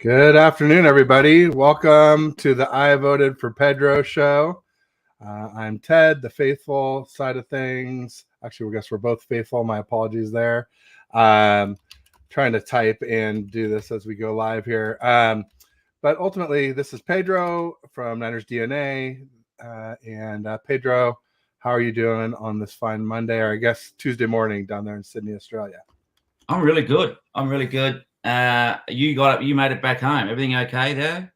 Good afternoon, everybody. Welcome to the I Voted for Pedro show. I'm Ted, the faithful side of things. Actually, I guess we're both faithful. My apologies there. Trying to type and do this as we go live here. But ultimately, this is Pedro from Niners DNA. Pedro, how are you doing on this fine Monday, or I guess Tuesday morning down there in Sydney, Australia? I'm really good. You made it back home. Everything okay there?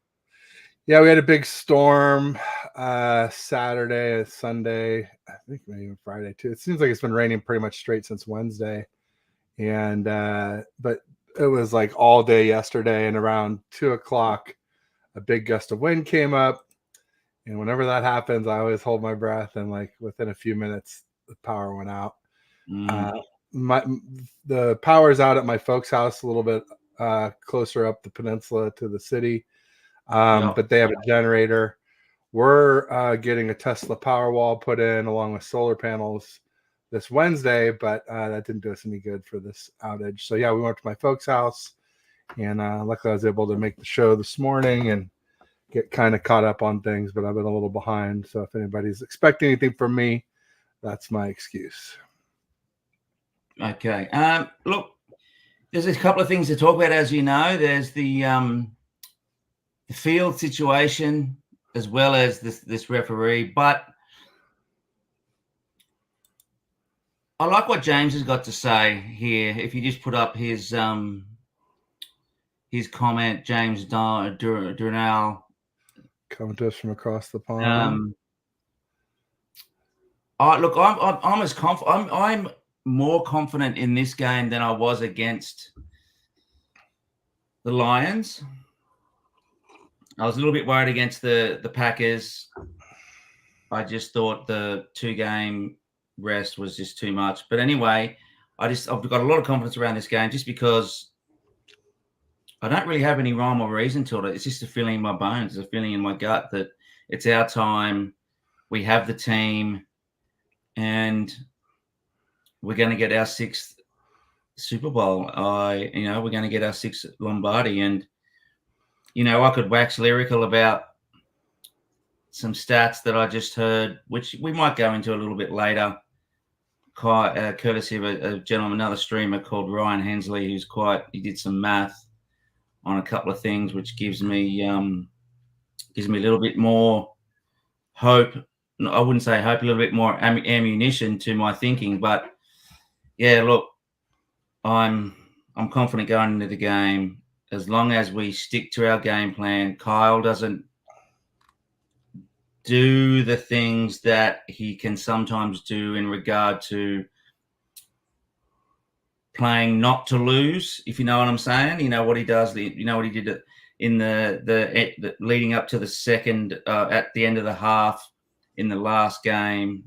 Yeah, we had a big storm Saturday, Sunday, I think maybe even Friday too. It seems like it's been raining pretty much straight since Wednesday. And but it was like all day yesterday, and around 2 o'clock, a big gust of wind came up. And whenever that happens, I always hold my breath, and like within a few minutes, the power went out. The power's out at my folks' house a little bit closer up the peninsula to the city. But they have a generator. We're getting a Tesla Powerwall put in along with solar panels this Wednesday, but that didn't do us any good for this outage. So yeah, we went to my folks' house, and luckily I was able to make the show this morning and get kind of caught up on things, but I've been a little behind. So if anybody's expecting anything from me, that's my excuse. Okay. Look, there's a couple of things to talk about, as you know. There's the field situation as well as this referee. But I like what James has got to say here. If you just put up his comment, James Durnell, coming to us from across the pond. Look, I'm more confident in this game than I was against the Lions. I was a little bit worried against the Packers. I just thought the 2-game rest was just too much. But anyway, I've got a lot of confidence around this game just because I don't really have any rhyme or reason to it. It's just a feeling in my bones, a feeling in my gut that it's our time. We have the team, and we're going to get our 6th Super Bowl. We're going to get our 6th Lombardi. And, I could wax lyrical about some stats that I just heard, which we might go into a little bit later, courtesy of a gentleman, another streamer called Ryan Hensley, he did some math on a couple of things, which gives me a little bit more hope. I wouldn't say hope, a little bit more ammunition to my thinking. But yeah, look, I'm confident going into the game as long as we stick to our game plan. Kyle doesn't do the things that he can sometimes do in regard to playing not to lose, if you know what I'm saying. You know what he does. You know what he did in the leading up to the second at the end of the half in the last game.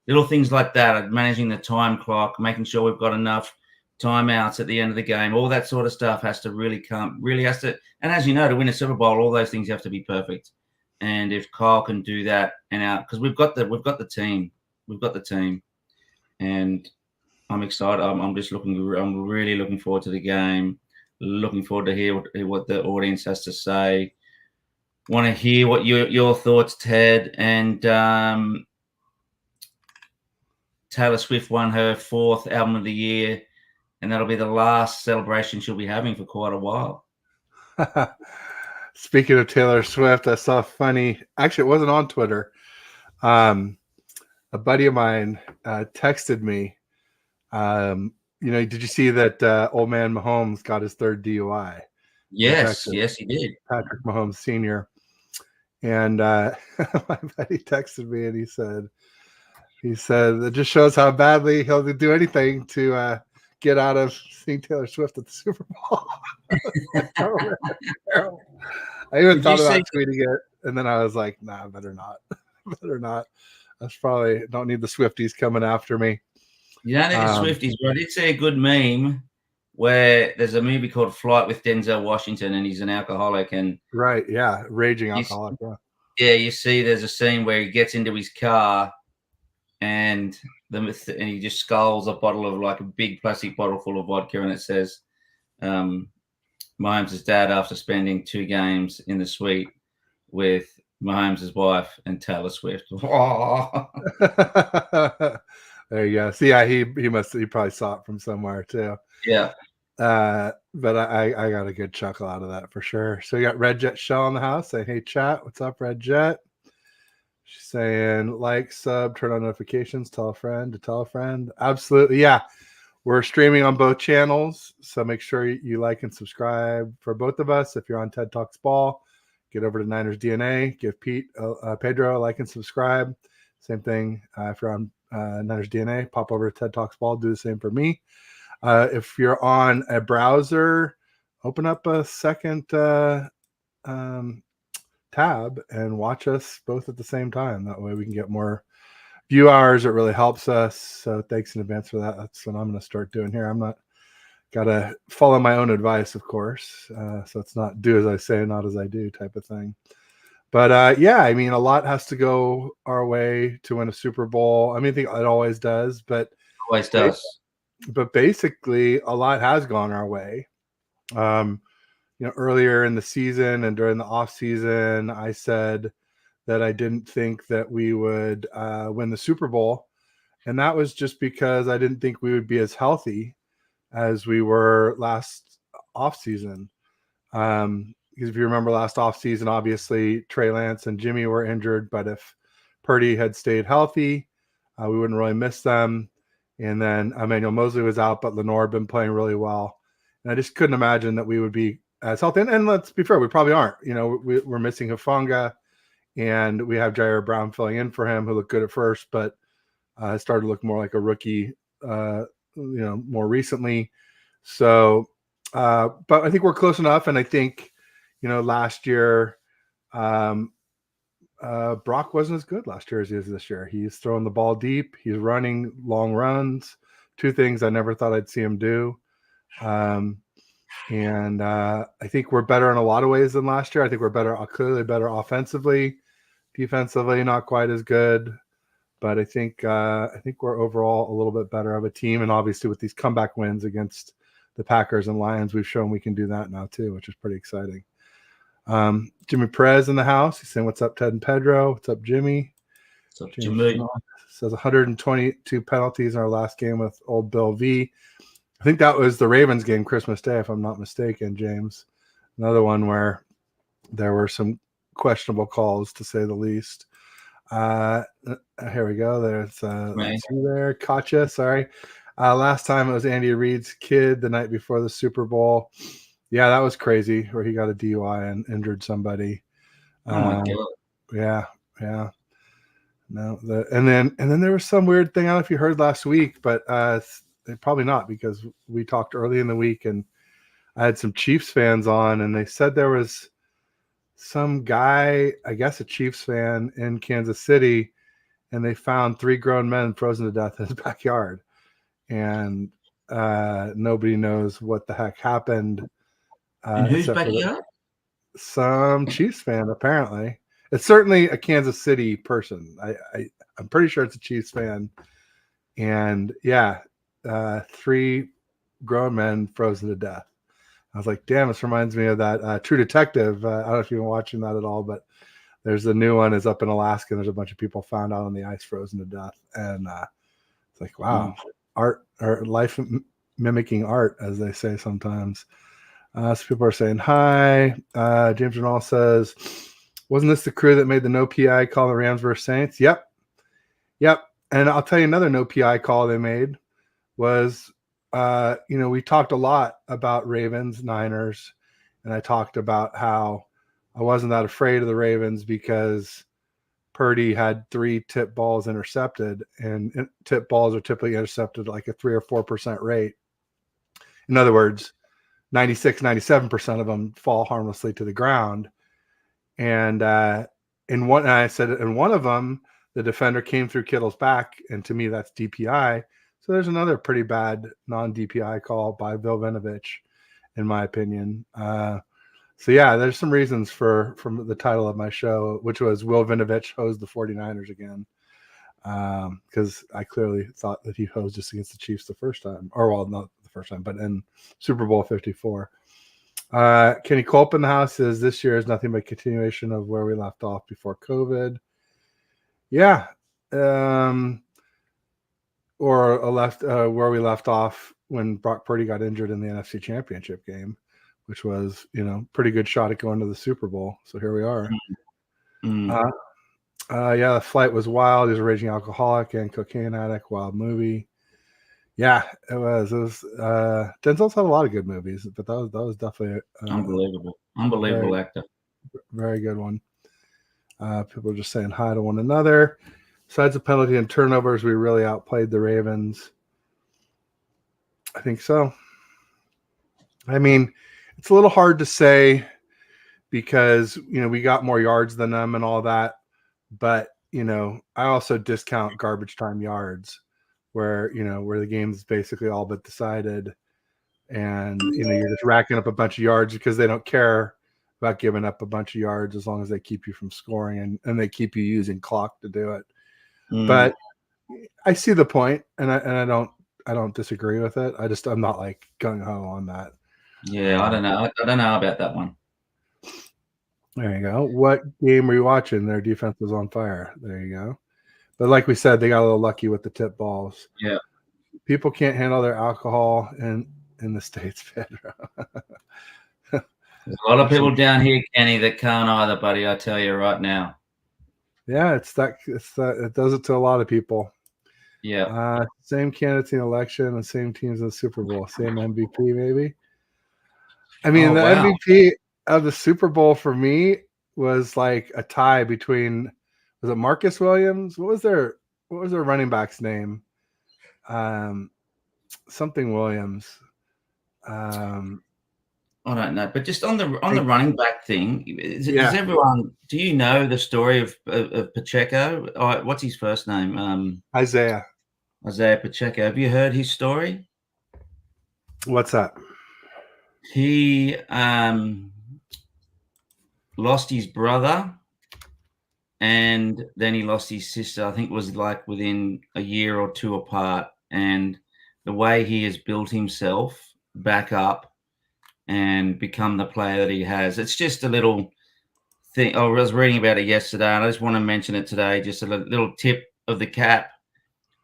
Little things like that, managing the time clock, making sure we've got enough timeouts at the end of the game. All that sort of stuff has to and as you know, to win a Super Bowl, all those things have to be perfect. And if Kyle can do that, because we've got the team, and I'm excited. I'm really looking forward to the game. Looking forward to hear what the audience has to say. Want to hear what your thoughts, Ted. And Taylor Swift won her 4th album of the year, and that'll be the last celebration she'll be having for quite a while. Speaking of Taylor Swift, I saw funny. Actually, it wasn't on Twitter. A buddy of mine texted me. Did you see that old man Mahomes got his 3rd DUI? Yes, he did. Patrick Mahomes Sr. And my buddy texted me, and he said it just shows how badly he'll do anything to get out of seeing Taylor Swift at the Super Bowl. I even thought about tweeting it, and then I was like, nah, better not. That's probably, don't need the Swifties coming after me. You don't need the Swifties, but I did see a good meme where there's a movie called Flight with Denzel Washington, and he's an alcoholic. And right, yeah, raging alcoholic. Yeah, you see there's a scene where he gets into his car and he just sculls a bottle of, like, a big plastic bottle full of vodka, and it says, Mahomes' dad after spending 2 games in the suite with Mahomes' wife and Taylor Swift. Oh. There you go. See, yeah, he probably saw it from somewhere too. Yeah. But I got a good chuckle out of that for sure. So we got Red Jet Shell in the house saying, "Hey chat, what's up, Red Jet?" She's saying, "Like, sub, turn on notifications, tell a friend to tell a friend." Absolutely, yeah. We're streaming on both channels, so make sure you like and subscribe for both of us. If you're on TED Talks Ball, get over to Niners DNA, give Pedro a like and subscribe. Same thing if you're on Niners DNA, pop over to TED Talks Ball, do the same for me. If you're on a browser, open up a second tab and watch us both at the same time. That way we can get more view hours. It really helps us. So thanks in advance for that. That's what I'm going to start doing here. I'm not got to follow my own advice, of course. So it's not do as I say, not as I do type of thing. But yeah, I mean, a lot has to go our way to win a Super Bowl. I mean, I think it always does, but Always does. But basically, a lot has gone our way. Earlier in the season and during the off season, I said that I didn't think that we would win the Super Bowl, and that was just because I didn't think we would be as healthy as we were last off season. Because if you remember last off season, obviously Trey Lance and Jimmy were injured, but if Purdy had stayed healthy, we wouldn't really miss them. And then Emmanuel Mosley was out, but Lenore had been playing really well. And I just couldn't imagine that we would be as healthy. And let's be fair, we probably aren't. We're missing Hufanga, and we have Jair Brown filling in for him, who looked good at first, but started to look more like a rookie, more recently. So, but I think we're close enough. And I think, last year, Brock wasn't as good last year as he is this year. He's throwing the ball deep. He's running long runs. 2 things I never thought I'd see him do. And I think we're better in a lot of ways than last year. I think we're clearly better offensively. Defensively, not quite as good. But I think we're overall a little bit better of a team. And obviously with these comeback wins against the Packers and Lions, we've shown we can do that now too, which is pretty exciting. Jimmy Perez in the house. He's saying, "What's up, Ted and Pedro?" What's up, Jimmy? What's up, Jimmy? Says 122 penalties in our last game with old Bill V. I think that was the Ravens game Christmas Day, if I'm not mistaken, James. Another one where there were some questionable calls, to say the least. Here we go. There's there. Katya, sorry. Last time it was Andy Reid's kid the night before the Super Bowl. Yeah, that was crazy, where he got a DUI and injured somebody. Oh my God. Yeah. No, and then there was some weird thing. I don't know if you heard last week, but probably not, because we talked early in the week and I had some Chiefs fans on, and they said there was some guy, I guess a Chiefs fan in Kansas City, and they found 3 grown men frozen to death in his backyard. And nobody knows what the heck happened. In whose backyard? Some Chiefs fan, apparently. It's certainly a Kansas City person. I'm pretty sure it's a Chiefs fan. And yeah, 3 grown men frozen to death. I was like, damn, this reminds me of that True Detective. I don't know if you've been watching that at all, but there's a new one is up in Alaska, and there's a bunch of people found out on the ice frozen to death. And it's like, wow, art or life mimicking art, as they say sometimes. So people are saying hi. James Renal says, "Wasn't this the crew that made the no PI call the Rams versus Saints?" Yep. And I'll tell you another no PI call they made was, we talked a lot about Ravens, Niners, and I talked about how I wasn't that afraid of the Ravens because Purdy had 3 tip balls intercepted, and tip balls are typically intercepted like a 3 or 4% rate. In other words, 96-97% of them fall harmlessly to the ground. And I said in one of them, the defender came through Kittle's back, and to me that's DPI. So there's another pretty bad non-DPI call by Bill Vinovich, in my opinion. So yeah, there's some reasons from the title of my show, which was "Will Vinovich hose the 49ers again?" Because I clearly thought that he hosed just against the Chiefs the first time, or well, not the first time, but in Super Bowl 54. Kenny Culp in the house says this year is nothing but continuation of where we left off before COVID. Yeah. Or where we left off when Brock Purdy got injured in the NFC Championship game, which was, pretty good shot at going to the Super Bowl. So here we are. Yeah, the flight was wild. He was a raging alcoholic and cocaine addict. Wild movie. Yeah, it was. Denzel's had a lot of good movies, but that was definitely unbelievable actor. Very good one. People are just saying hi to one another. Besides the penalty and turnovers, we really outplayed the Ravens. I think so. I mean, it's a little hard to say because, we got more yards than them and all that. But, I also discount garbage time yards where the game's basically all but decided. And, you're just racking up a bunch of yards because they don't care about giving up a bunch of yards as long as they keep you from scoring and they keep you using clock to do it. But I see the point, and I don't disagree with it. I'm not like gung ho on that. Yeah, I don't know. I don't know about that one. There you go. What game were you watching? Their defense was on fire. There you go. But like we said, they got a little lucky with the tip balls. Yeah. People can't handle their alcohol in the States, Pedro. There's a lot of people down here, Kenny, that can't either, buddy. I tell you right now. Yeah, it does it to a lot of people. Yeah. Same candidates in the election, the same teams in the Super Bowl, same MVP, maybe. I mean, MVP of the Super Bowl for me was like a tie between, was it Marcus Williams? What was their running back's name? Something Williams. I don't know, but just on the running back thing, is everyone? Do you know the story of Pacheco? What's his first name? Isaiah Pacheco. Have you heard his story? What's that? He lost his brother, and then he lost his sister. I think it was like within a year or two apart. And the way he has built himself back up and become the player that he has. It's just a little thing. I was reading about it yesterday, and I just want to mention it today. Just a little tip of the cap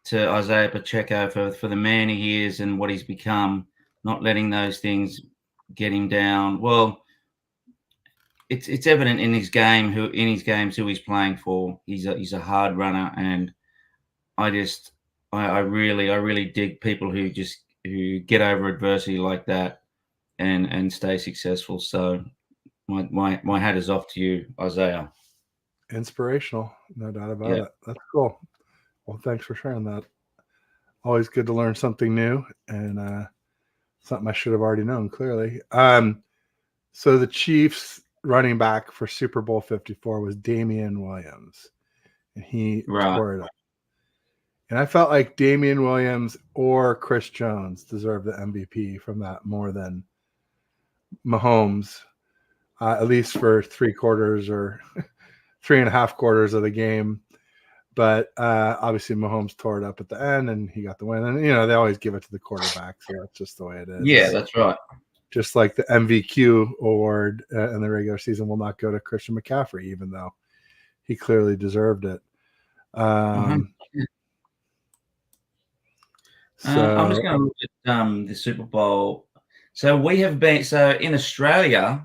to Isaiah Pacheco for the man he is and what he's become, not letting those things get him down. Well, it's evident in his games who he's playing for. He's a hard runner, and I really dig people who get over adversity like that and stay successful. So my hat is off to you, Isaiah. Inspirational, no doubt about it. That's cool. Well, thanks for sharing that. Always good to learn something new, and something I should have already known, clearly. So the Chiefs running back for Super Bowl 54 was Damian Williams, and he tore it up. And I felt like Damian Williams or Chris Jones deserved the MVP from that more than Mahomes, at least for 3 quarters or 3.5 quarters of the game. But obviously Mahomes tore it up at the end and he got the win. And, they always give it to the quarterback. So that's just the way it is. Yeah, that's right. Just like the MVQ award in the regular season will not go to Christian McCaffrey, even though he clearly deserved it. So I'm just going to look at the Super Bowl. So we have been in Australia.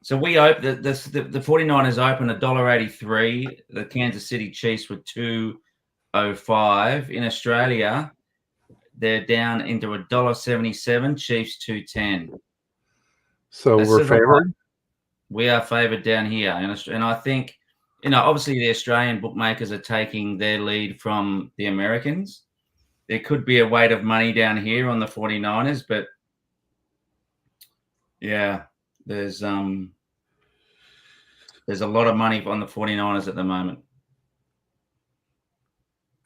So we opened the 49ers opened $1.83. The Kansas City Chiefs were $2.05. In Australia, they're down into $1.77. Chiefs $2.10. So we're favored. We are favored down here, and I think obviously the Australian bookmakers are taking their lead from the Americans. There could be a weight of money down here on the 49ers, but yeah, there's a lot of money on the 49ers at the moment.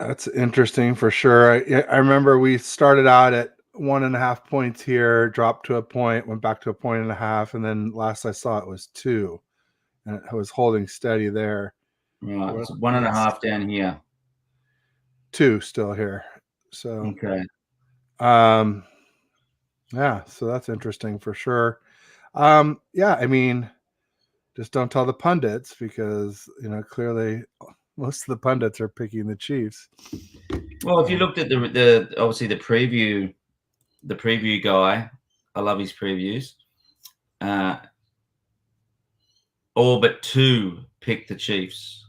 That's interesting for sure. I remember we started out at 1.5 points here, dropped to a point, went back to 1.5, and then last I saw it was 2, and it was holding steady there. Right, it's 1.5 down here. 2 still here. So okay. Yeah, so that's interesting for sure. Yeah, I mean, just don't tell the pundits because clearly most of the pundits are picking the Chiefs. Well, if you looked at the obviously the preview guy, I love his previews. All but two picked the Chiefs.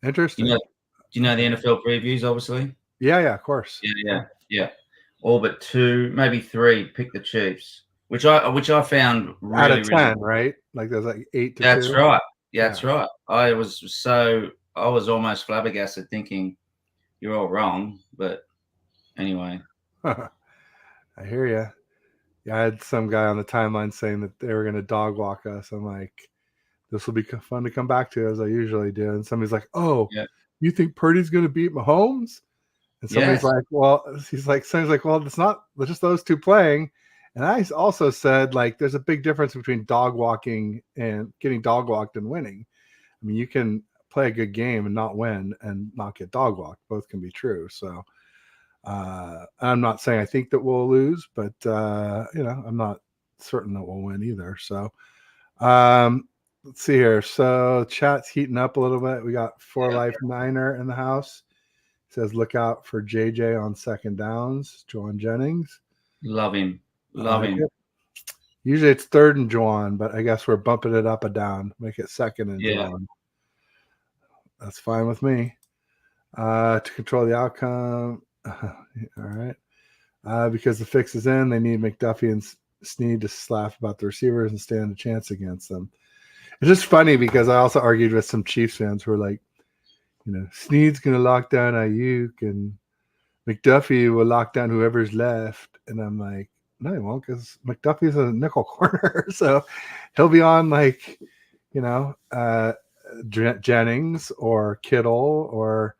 Interesting. Do you know the NFL previews? Obviously. Yeah, of course. Yeah. All but two, maybe three, picked the Chiefs, which I found really out of 10, really. right? Like there's like 8 to 2. That's right. That's right. I was almost flabbergasted, thinking you're all wrong, but anyway. I hear you. Yeah, I had some guy on the timeline saying that they were going to dog walk us. I'm like, this will be fun to come back to as I usually do. And somebody's like, oh, you think Purdy's going to beat Mahomes? And somebody's like, well, somebody's like, well, it's not just those two playing. And I also said, like, there's a big difference between dog walking and getting dog walked and winning. I mean, you can play a good game and not win and not get dog walked. Both can be true. So I'm not saying I think that we'll lose, but I'm not certain that we'll win either. So let's see here. So chat's heating up a little bit. We got 4Life Niner in the house. It says look out for JJ on second downs. Juwan Jennings. Love him. Usually it's third and Juwan, but I guess we're bumping it up a down. Make it second and Juwan. That's fine with me. To control the outcome. All right. Because the fix is in, they need McDuffie and Snead to laugh about the receivers and stand a chance against them. It's just funny because I also argued with some Chiefs fans who were like, Snead's going to lock down Ayuk and McDuffie will lock down whoever's left. And I'm like, no, he won't, because McDuffie's a nickel corner. So he'll be on Jennings or Kittle or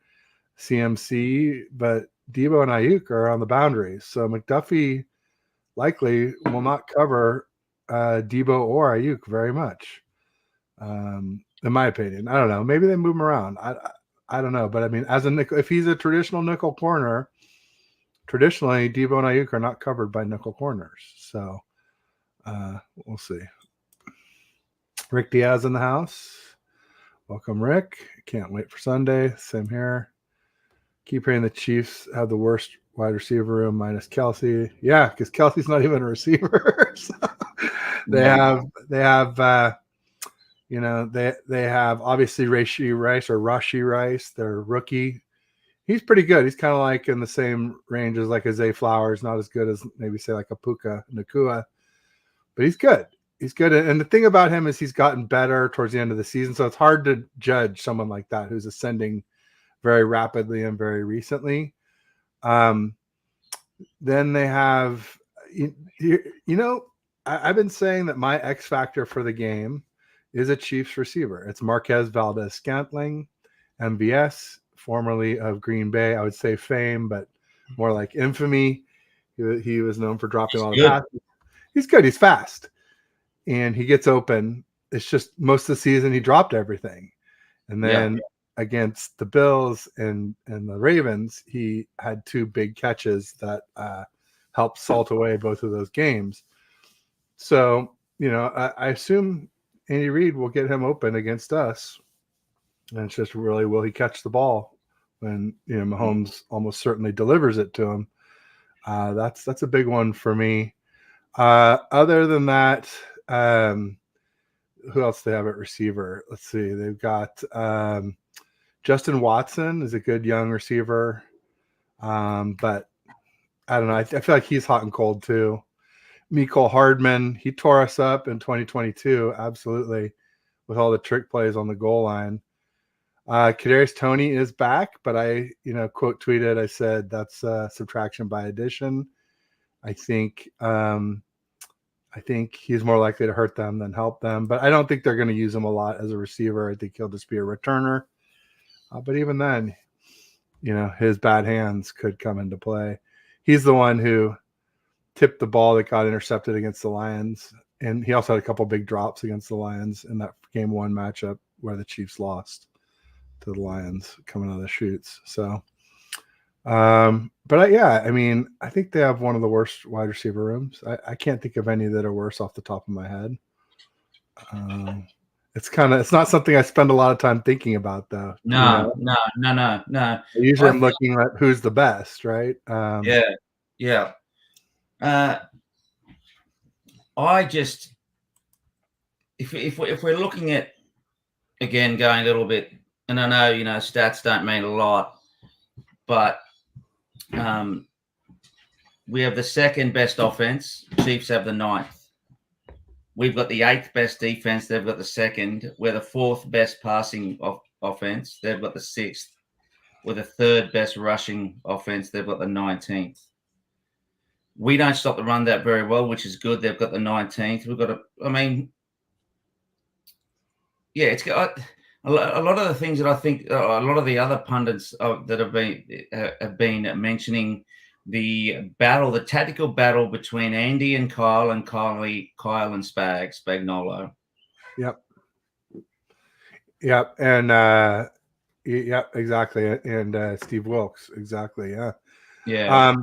CMC, but Debo and Ayuk are on the boundaries. So McDuffie likely will not cover Debo or Ayuk very much, in my opinion. I don't know. Maybe they move him around. I don't know. But I mean, as a nickel, if he's a traditional nickel corner, traditionally Debo and Ayuk are not covered by nickel corners. So we'll see. Rick Diaz in the house. Welcome, Rick. Can't wait for Sunday. Same here. Keep hearing the Chiefs have the worst wide receiver room minus Kelsey. Yeah, because Kelsey's not even a receiver. So they have obviously Rashee Rice, their rookie. He's pretty good. He's kind of like in the same range as like a Zay Flowers, not as good as maybe say like a Puka Nacua, but he's good. He's good. And the thing about him is he's gotten better towards the end of the season. So it's hard to judge someone like that who's ascending very rapidly and very recently. Then they have, I've been saying that my X factor for the game is a Chiefs receiver. It's Marquez Valdez-Scantling, MVS, formerly of Green Bay. I would say fame, but more like infamy. He was known for dropping all the passes. He's good. He's fast. And he gets open. It's just most of the season he dropped everything. And then against the Bills and the Ravens, he had 2 big catches that helped salt away both of those games. So, I assume Andy Reid will get him open against us. And it's just really, will he catch the ball when, Mahomes almost certainly delivers it to him? That's a big one for me. Other than that, who else do they have at receiver? Let's see. They've got Justin Watson is a good young receiver. But I don't know. I feel like he's hot and cold too. Mecole Hardman, he tore us up in 2022. Absolutely. With all the trick plays on the goal line. Kadarius Toney is back, but I, quote tweeted, I said that's subtraction by addition. I think he's more likely to hurt them than help them, but I don't think they're going to use him a lot as a receiver. I think he'll just be a returner. But even then, his bad hands could come into play. He's the one who tipped the ball that got intercepted against the Lions. And he also had a couple big drops against the Lions in that game 1 matchup where the Chiefs lost to the Lions coming out of the chutes. So But yeah, I mean, I think they have one of the worst wide receiver rooms. I can't think of any that are worse off the top of my head. It's not something I spend a lot of time thinking about, though. No. Usually I'm looking at who's the best, right? Yeah. I just, if we're looking at, again, going a little bit, and I know, stats don't mean a lot, but we have the second best offense. Chiefs have the 9th. We've got the 8th best defense. They've got the 2nd. We're the 4th best passing offense. They've got the 6th. We're the 3rd best rushing offense. They've got the 19th. We don't stop the run that very well, which is good. They've got the 19th. We've got it's got a lot of the things that I think a lot of the other pundits that have been mentioning the tactical battle between Andy and Kyle and Kyle and Spagnolo. Yep. And yep, exactly. And Steve Wilkes, exactly. Yeah. Yeah.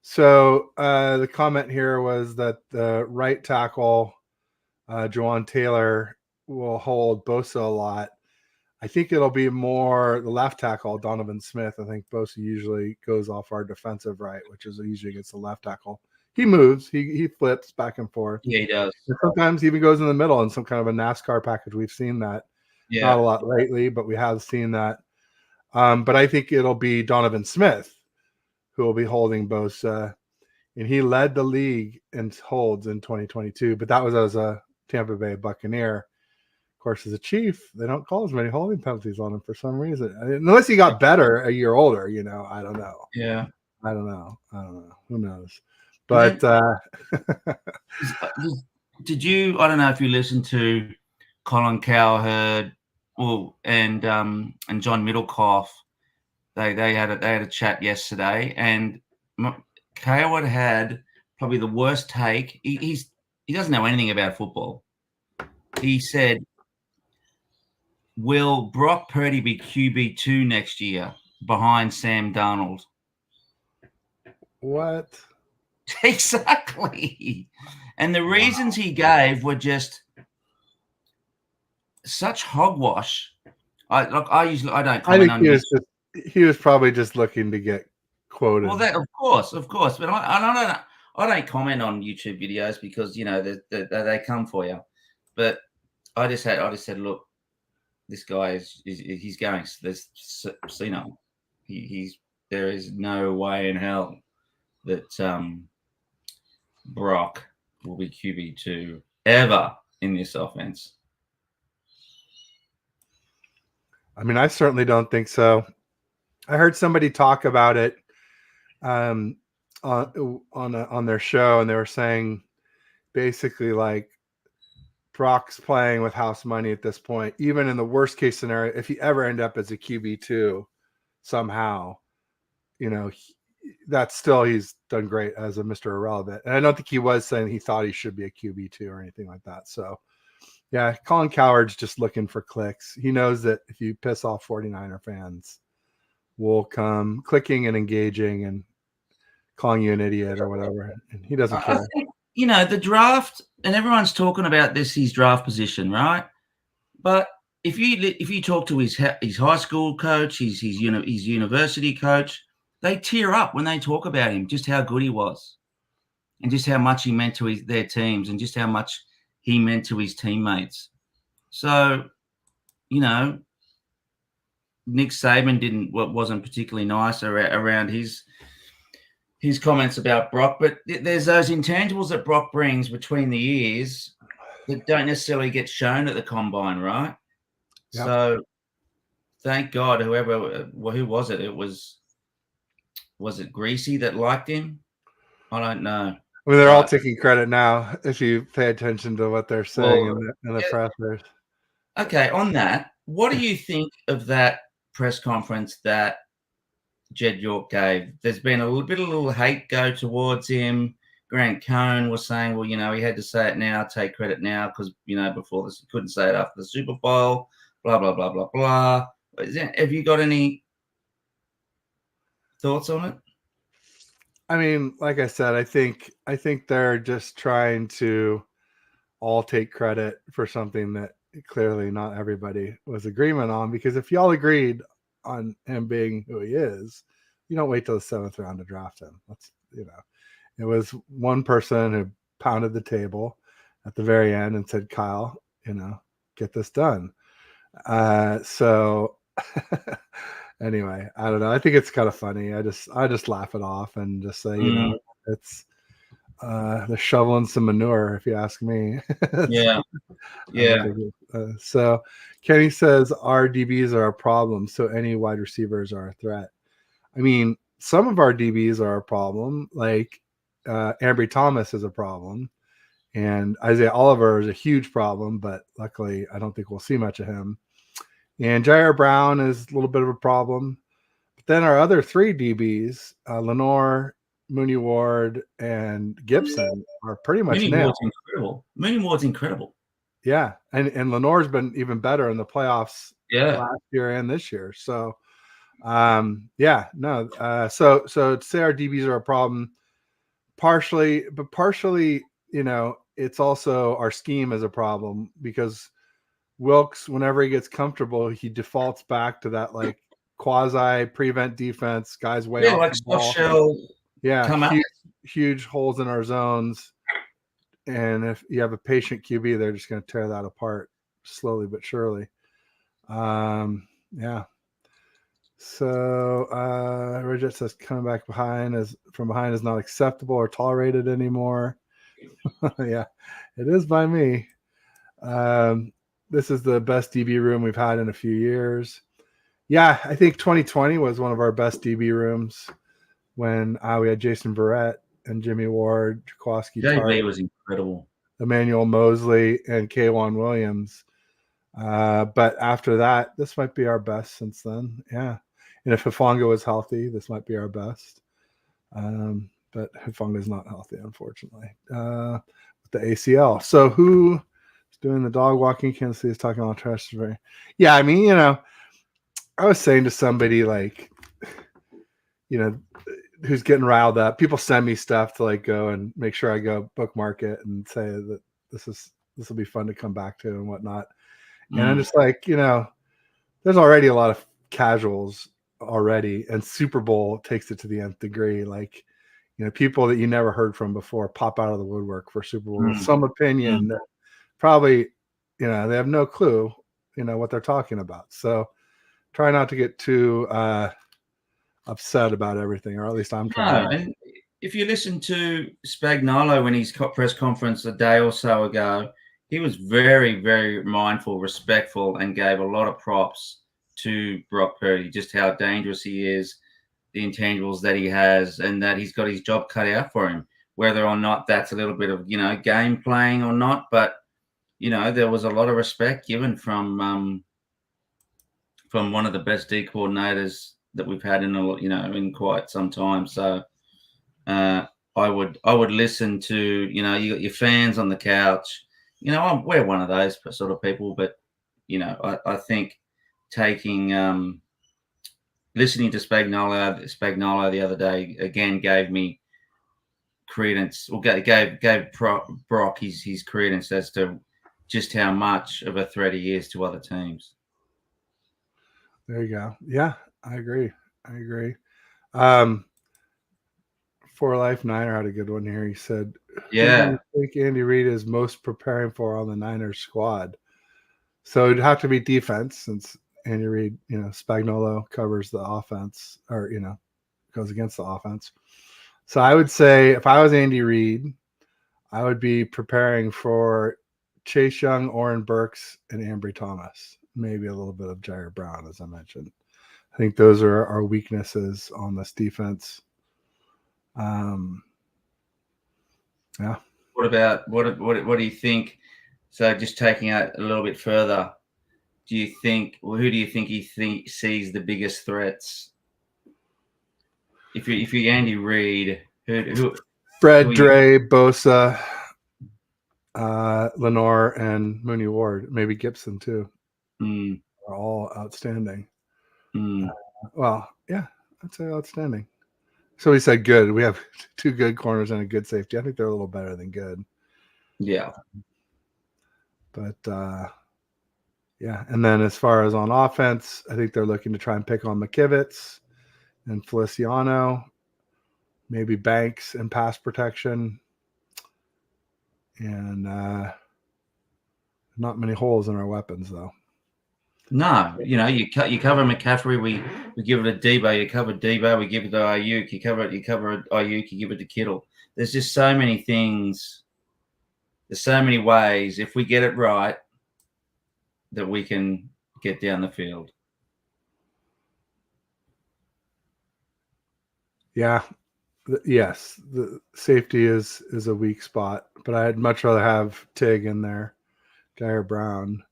So the comment here was that the right tackle, Jawan Taylor, will hold Bosa a lot. I think it'll be more the left tackle, Donovan Smith. I think Bosa usually goes off our defensive right, which is usually against the left tackle. He moves, he flips back and forth. Yeah, he does. And sometimes he even goes in the middle in some kind of a NASCAR package. We've seen that. Yeah. Not a lot lately, but we have seen that. But I think it'll be Donovan Smith who will be holding Bosa. And he led the league in holds in 2022, but that was as a Tampa Bay Buccaneer. Of course, as a Chief, they don't call as many holding penalties on him for some reason. Unless he got better a year older, I don't know. Yeah. I don't know. Who knows? But did you? I don't know if you listened to Colin Cowherd, and John Middlecoff. They had a chat yesterday, and Cowherd had probably the worst take. He doesn't know anything about football. He said, "Will Brock Purdy be QB2 next year behind Sam Darnold?" What? Exactly. And the reasons he gave were just such hogwash. I don't comment on. He was probably just looking to get quoted. Well, that of course, but I don't comment on YouTube videos because they come for you. But I just said, look, this guy he's going. There is no way in hell that Brock will be QB2 ever in this offense. I mean, I certainly don't think so. I heard somebody talk about it on their show, and they were saying basically like Brock's playing with house money at this point. Even in the worst case scenario, if he ever end up as a QB2 somehow, that's still he's done great as a Mr. Irrelevant. And I don't think he was saying he thought he should be a QB2 or anything like that. So yeah, Colin Cowherd's just looking for clicks. He knows that if you piss off 49er fans, we'll come clicking and engaging and calling you an idiot or whatever. And he doesn't care. I think, the draft, and everyone's talking about his draft position, right? But if you talk to his high school coach, his university coach, they tear up when they talk about him, just how good he was, and just how much he meant to their teams, and just how much he meant to his teammates. So, Nick Saban wasn't particularly nice around his comments about Brock, but there's those intangibles that Brock brings between the ears that don't necessarily get shown at the combine, right? Yep. So, thank God, who was it? Was it Greasy that liked him? I don't know. I mean, they're all taking credit now if you pay attention to what they're saying in the pressers. Okay, on that, what do you think of that press conference that Jed York gave? There's been a little hate go towards him. Grant Cohn was saying, well, he had to say it now, take credit now, because, before this, he couldn't say it after the Super Bowl, blah, blah, blah, blah, blah. Have you got any Thoughts on it? I mean, like I said, I think they're just trying to all take credit for something that clearly not everybody was agreement on. Because if y'all agreed on him being who he is, you don't wait till the 7th round to draft him. That's, it was one person who pounded the table at the very end and said, Kyle, get this done. So anyway, I don't know. I think it's kind of funny. I just laugh it off and just say, it's they're shoveling some manure, if you ask me. Yeah. So Kenny says our DBs are a problem, so any wide receivers are a threat. I mean, some of our DBs are a problem. Like Ambry Thomas is a problem, and Isaiah Oliver is a huge problem. But luckily, I don't think we'll see much of him. And Jair Brown is a little bit of a problem. But then our other 3 DBs, Lenore, Mooney Ward, and Gibson, are pretty much nailed. Mooney Ward's incredible. Yeah, and Lenore's been even better in the playoffs last year and this year. So, so to say our DBs are a problem, partially, it's also our scheme is a problem because Wilkes, whenever he gets comfortable, he defaults back to that like quasi prevent defense, guys way off like the ball. Shell. Yeah, huge holes in our zones. And if you have a patient QB, they're just going to tear that apart slowly but surely. Yeah. So Bridget says coming back from behind is not acceptable or tolerated anymore. Yeah, it is by me. This is the best DB room we've had in a few years. Yeah, I think 2020 was one of our best DB rooms when we had Jason Verrett and Jimmy Ward, Jaquaski JV was incredible. Emmanuel Mosley and K'Wan Williams. But after that, this might be our best since then. Yeah. And if Hufanga was healthy, this might be our best. But Hufanga is not healthy, unfortunately, with the ACL. So who is doing the dog walking? Kansas City is talking all trash. Yeah, I mean, I was saying to somebody like, who's getting riled up. People send me stuff to like go and make sure I go bookmark it and say that this will be fun to come back to and whatnot. And I'm just like, there's already a lot of casuals already, and Super Bowl takes it to the nth degree. Like, people that you never heard from before pop out of the woodwork for Super Bowl with some opinion that probably, they have no clue, what they're talking about. So try not to get too upset about everything, or at least I'm trying. No, and if you listen to Spagnuolo when he's press conference a day or so ago, he was very, very mindful, respectful, and gave a lot of props to Brock Purdy, just how dangerous he is, the intangibles that he has, and that he's got his job cut out for him. Whether or not that's a little bit of game playing or not, but there was a lot of respect given from one of the best D coordinators that we've had in quite some time. So I would listen to you got your fans on the couch. We're one of those sort of people, but I think taking listening to Spagnuolo the other day again gave me credence, or gave Brock his credence as to just how much of a threat he is to other teams. There you go. Yeah, I agree. For Life Niner had a good one here. He said, "Yeah, who do you think Andy Reid is most preparing for on the Niners squad?" So it'd have to be defense, since Andy Reid, Spagnuolo covers the offense, or goes against the offense. So I would say if I was Andy Reid, I would be preparing for Chase Young, Oren Burks, and Ambry Thomas. Maybe a little bit of Jair Brown, as I mentioned. I think those are our weaknesses on this defense. Yeah. What do you think? So just taking it a little bit further, who do you think he sees the biggest threats? If you're Andy Reid, who Fred, Dre, Bosa, Lenore, and Mooney Ward, maybe Gibson too, are all outstanding. Well, yeah, I'd say outstanding. So we said good. We have 2 good corners and a good safety. I think they're a little better than good. Yeah. But yeah. And then as far as on offense, I think they're looking to try and pick on McKivitz and Feliciano, maybe Banks and pass protection. And not many holes in our weapons, though. No, you cover McCaffrey, we give it to Debo. You cover Debo, we give it to Ayuk. You cover Ayuk, you give it to Kittle. There's just so many things. There's so many ways, if we get it right, that we can get down the field. Yeah. Yes, the safety is a weak spot, but I'd much rather have Tig in there, Jair Brown,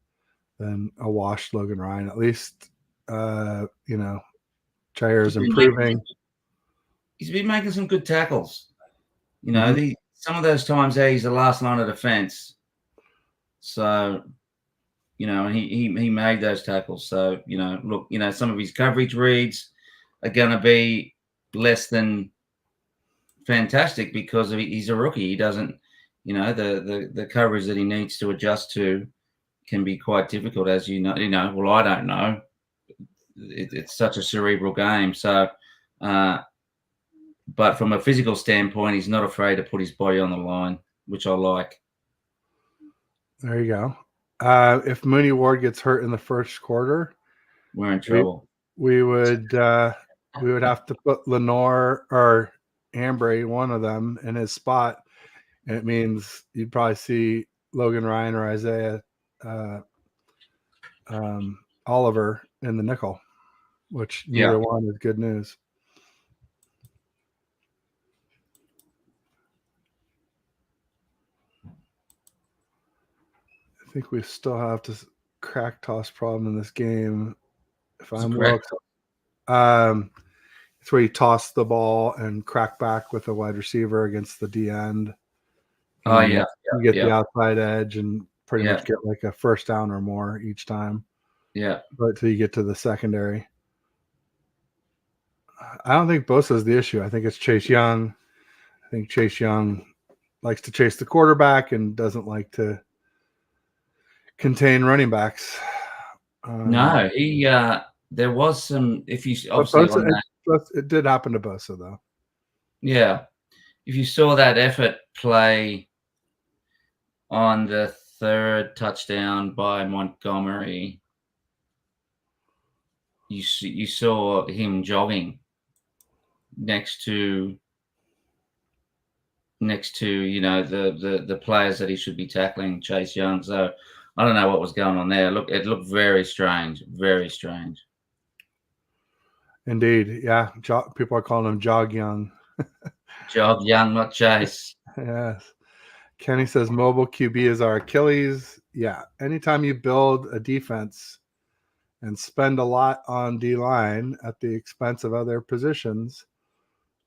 than a washed Logan Ryan. At least, Jair's improving. He's been making some good tackles. Some of those times there, he's the last line of defense. So, and he made those tackles. So, look, some of his coverage reads are going to be less than fantastic because he's a rookie. He doesn't, the coverage that he needs to adjust to can be quite difficult, as you know. Well, I don't know. It's such a cerebral game. So, but from a physical standpoint, he's not afraid to put his body on the line, which I like. There you go. If Mooney Ward gets hurt in the first quarter, we're in trouble. We would have to put Lenore or Ambry, one of them, in his spot, and it means you'd probably see Logan Ryan or Isaiah Oliver in the nickel, which neither one is good news. I think we still have to crack toss problem in this game. If I'm correct, it's where you toss the ball and crack back with a wide receiver against the D end. You get the outside edge and pretty much get like a first down or more each time. Yeah. But till you get to the secondary. I don't think Bosa's the issue. I think it's Chase Young. I think Chase Young likes to chase the quarterback and doesn't like to contain running backs. No, there was some. If you obviously it did happen to Bosa though. Yeah, if you saw that effort play on the third touchdown by Montgomery, you saw him jogging next to the players that he should be tackling, Chase Young. So I don't know what was going on there. Look, it looked very strange, very strange. Indeed, yeah. People are calling him Jog Young. Jog Young, not Chase. Yes. Kenny says mobile QB is our Achilles. Yeah. Anytime you build a defense and spend a lot on D-line at the expense of other positions,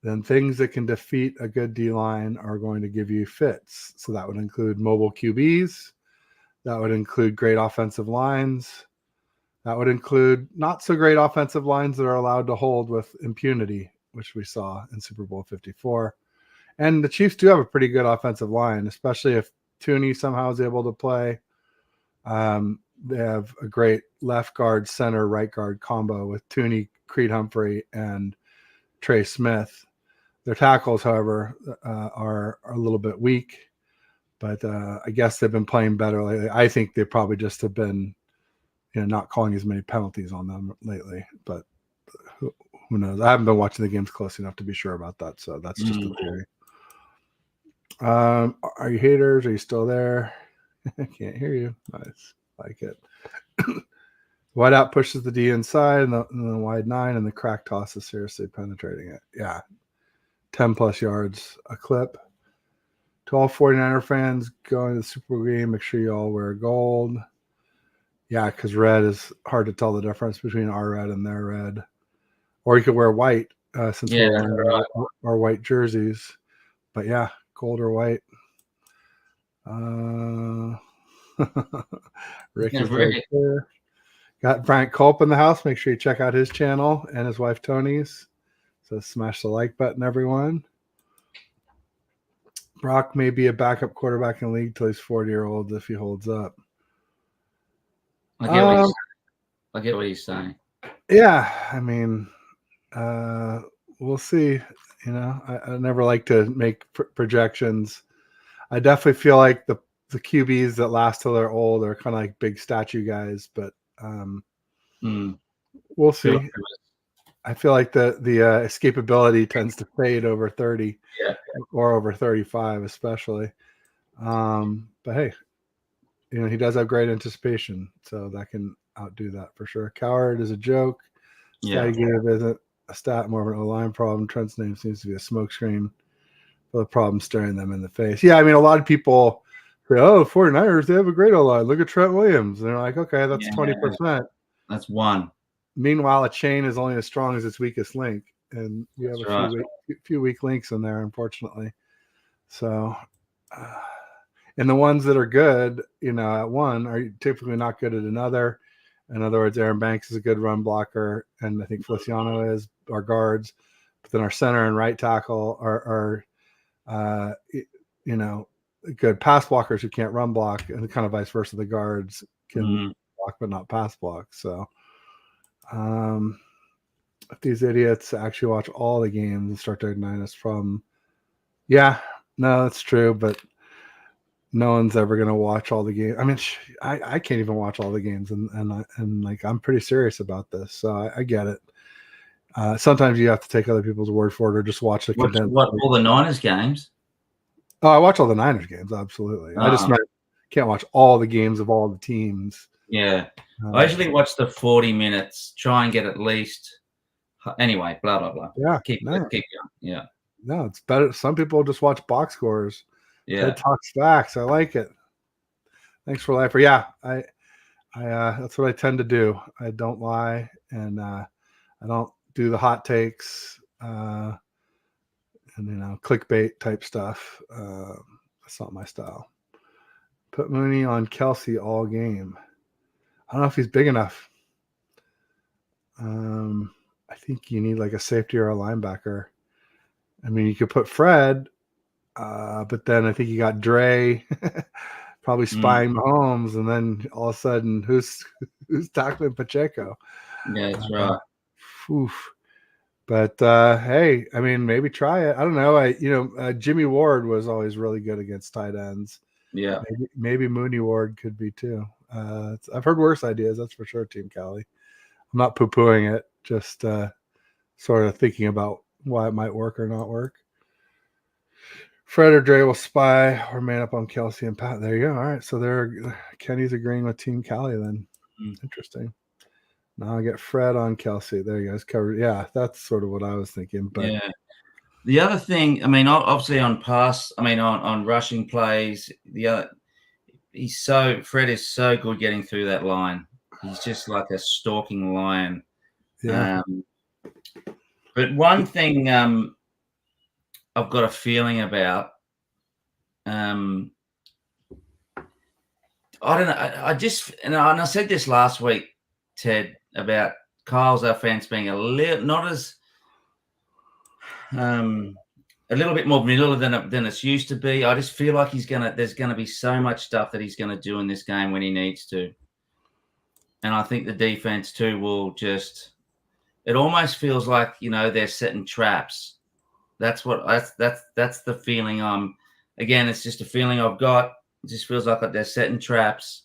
then things that can defeat a good D-line are going to give you fits. So that would include mobile QBs. That would include great offensive lines. That would include not so great offensive lines that are allowed to hold with impunity, which we saw in Super Bowl 54. And the Chiefs do have a pretty good offensive line, especially if Tooney somehow is able to play. They have a great left guard, center, right guard combo with Tooney, Creed Humphrey, and Trey Smith. Their tackles, however, are a little bit weak, but I guess they've been playing better lately. I think they probably just have been, not calling as many penalties on them lately, but who knows? I haven't been watching the games close enough to be sure about that, so that's just a theory. Are you haters? Are you still there? I can't hear you. Nice. Like it. Wide out pushes the D inside and the wide 9, and the crack toss is seriously penetrating it. Yeah. 10 plus yards a clip. To all 49er fans going to the Super Bowl game, make sure you all wear gold. Yeah, because red is hard to tell the difference between our red and their red. Or you could wear white since we're wearing our white jerseys. But yeah, gold or white. Rick is right there. Got Frank Culp in the house. Make sure you check out his channel and his wife Tony's. So smash the like button, everyone. Brock may be a backup quarterback in the league till he's 40-year-old if he holds up. I get what he's saying. Yeah, I mean, we'll see. You know, I never like to make projections. I definitely feel like the QBs that last till they're old are kind of like big statue guys, but we'll see. I feel like the escapability tends to fade over 30 or over 35, especially. But hey, you know, he does have great anticipation, so that can outdo that for sure. Coward is a joke. Stat give isn't a stat, more of an O-line problem. Trent's name seems to be a smokescreen for the problem staring them in the face. Yeah, I mean, a lot of people say, oh, 49ers, they have a great O-line. Look at Trent Williams. And they're like, okay, that's 20%. That's one. Meanwhile, a chain is only as strong as its weakest link. And you have a few weak links in there, unfortunately. So, and the ones that are good, you know, at one are typically not good at another. In other words, Aaron Banks is a good run blocker, and I think Feliciano is, our guards. But then our center and right tackle are you know, good pass blockers who can't run block, and kind of vice versa. The guards can block but not pass block. So, if these idiots actually watch all the games and start to ignite us from, no, that's true, but no one's ever going to watch all the games. I mean, I can't even watch all the games, and like, I'm pretty serious about this, so I get it. Sometimes you have to take other people's word for it, or just watch the condensed. What, all the Niners games? Oh, I watch all the Niners games, absolutely. I just can't watch all the games of all the teams. Yeah, I usually watch the 40 minutes. Try and get at least. Anyway, blah blah blah. Yeah, keep going. Yeah. No, it's better. Some people just watch box scores. Yeah, Ted talks facts. I like it. Thanks for life. Yeah, I that's what I tend to do. I don't lie, and I don't do the hot takes and, you know, clickbait type stuff. That's not my style. Put Mooney on Kelsey all game. I don't know if he's big enough. I think you need like a safety or a linebacker. I mean, you could put Fred, but then I think you got Dre probably spying Mahomes, and then all of a sudden, who's tackling Pacheco? Yeah, that's right. Oof. But hey, I mean, maybe try it. I don't know. Jimmy Ward was always really good against tight ends. Yeah, maybe Mooney Ward could be too. I've heard worse ideas, that's for sure, Team Cali. I'm not poo-pooing it, just sort of thinking about why it might work or not work. Fred or Dre will spy or man up on Kelsey and Pat. There you go. All right, so Kenny's agreeing with Team Cali then. Interesting. Now I get Fred on Kelsey. There you guys covered. Yeah, that's sort of what I was thinking. But yeah. The other thing, I mean, obviously on rushing plays, Fred is so good getting through that line. He's just like a stalking lion. Yeah. But one thing I've got a feeling about, I don't know. And I said this last week, Ted, about Kyle's offense being a little bit more vanilla than it's used to be. I just feel like there's gonna be so much stuff that he's gonna do in this game when he needs to. And I think the defense too will just. It almost feels like, you know, they're setting traps. That's the feeling again, it's just a feeling I've got. It just feels like they're setting traps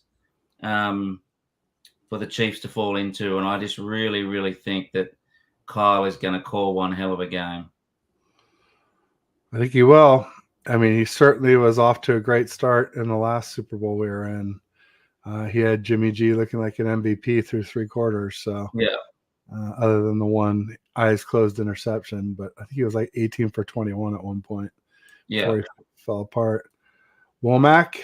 for the Chiefs to fall into. And I just really, really think that Kyle is going to call one hell of a game. I think he will. I mean, he certainly was off to a great start in the last Super Bowl we were in. He had Jimmy G looking like an MVP through 3 quarters. So yeah. Other than the one eyes closed interception, but I think he was like 18 for 21 at one point. Before he fell apart. Womack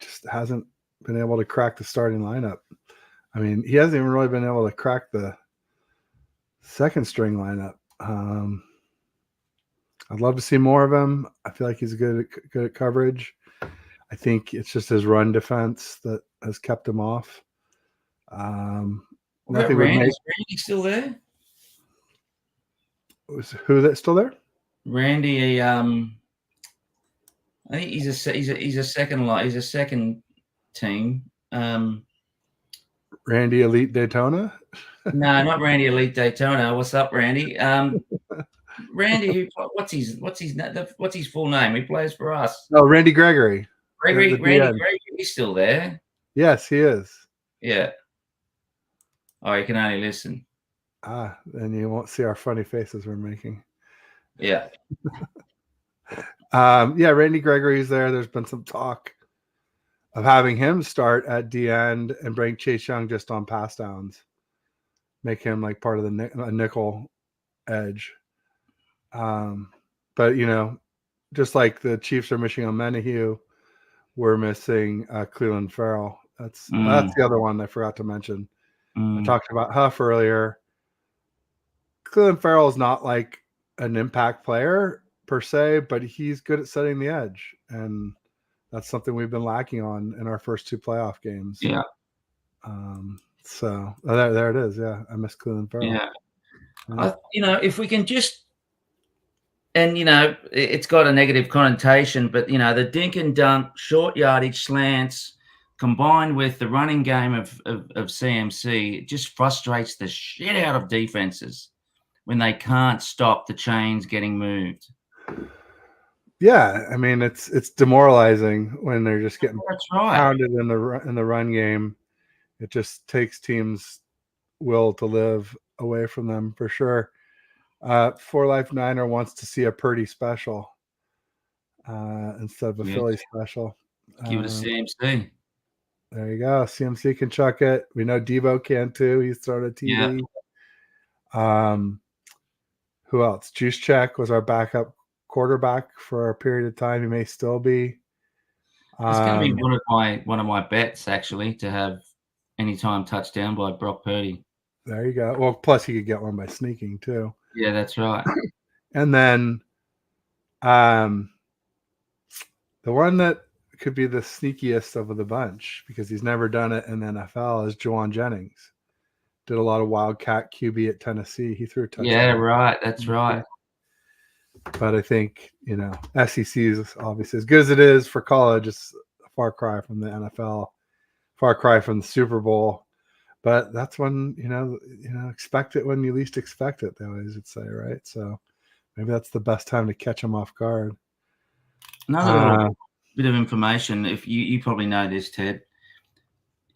just hasn't been able to crack the starting lineup. I mean, he hasn't even really been able to crack the second string lineup. I'd love to see more of him. I feel like he's good at coverage. I think it's just his run defense that has kept him off. Is Randy still there? Who that's still there? Randy. I think he's a second line. He's a second team. Randy Elite Daytona? No, not Randy Elite Daytona. What's up, Randy? Randy, what's his full name? He plays for us. Oh, Randy Gregory. Randy Gregory, he's still there. Yes, he is. Yeah. Oh, you can only listen. Then you won't see our funny faces we're making. Yeah. Randy Gregory's there. There's been some talk of having him start at D end and bring Chase Young just on pass downs, make him like part of the nickel edge. But just like the Chiefs are missing Omenihu, we're missing Cleveland Farrell. That's the other one I forgot to mention. I talked about Huff earlier. Cleveland Farrell is not like an impact player per se, but he's good at setting the edge, and that's something we've been lacking on in our first 2 playoff games. Yeah. So there it is. Yeah, I miss Cleveland Farrell. Yeah. If we can just, and it's got a negative connotation, but the dink and dunk, short yardage slants, combined with the running game of CMC, it just frustrates the shit out of defenses when they can't stop the chains getting moved. Yeah, I mean it's demoralizing when they're just getting pounded in the run game. It just takes teams' will to live away from them for sure. 4Life Niner wants to see a Purdy special instead of a Philly special. Give it a CMC. There you go. CMC can chuck it. We know Debo can too. He's thrown a TD. Yeah. Who else? Juszczyk was our backup quarterback for a period of time. He may still be. It's going to be one of my bets actually, to have anytime touchdown by Brock Purdy. There you go. Well, plus he could get one by sneaking too. Yeah, that's right. And then the one that could be the sneakiest of the bunch, because he's never done it in the NFL, is Juwan Jennings. Did a lot of Wildcat QB at Tennessee. He threw a touchdown. Yeah, right. That's right. But I think, SEC is obviously, as good as it is for college, it's a far cry from the NFL, far cry from the Super Bowl. But that's when, expect it when you least expect it, they always would say, right? So maybe that's the best time to catch them off guard. Another little bit of information, if you probably know this, Ted.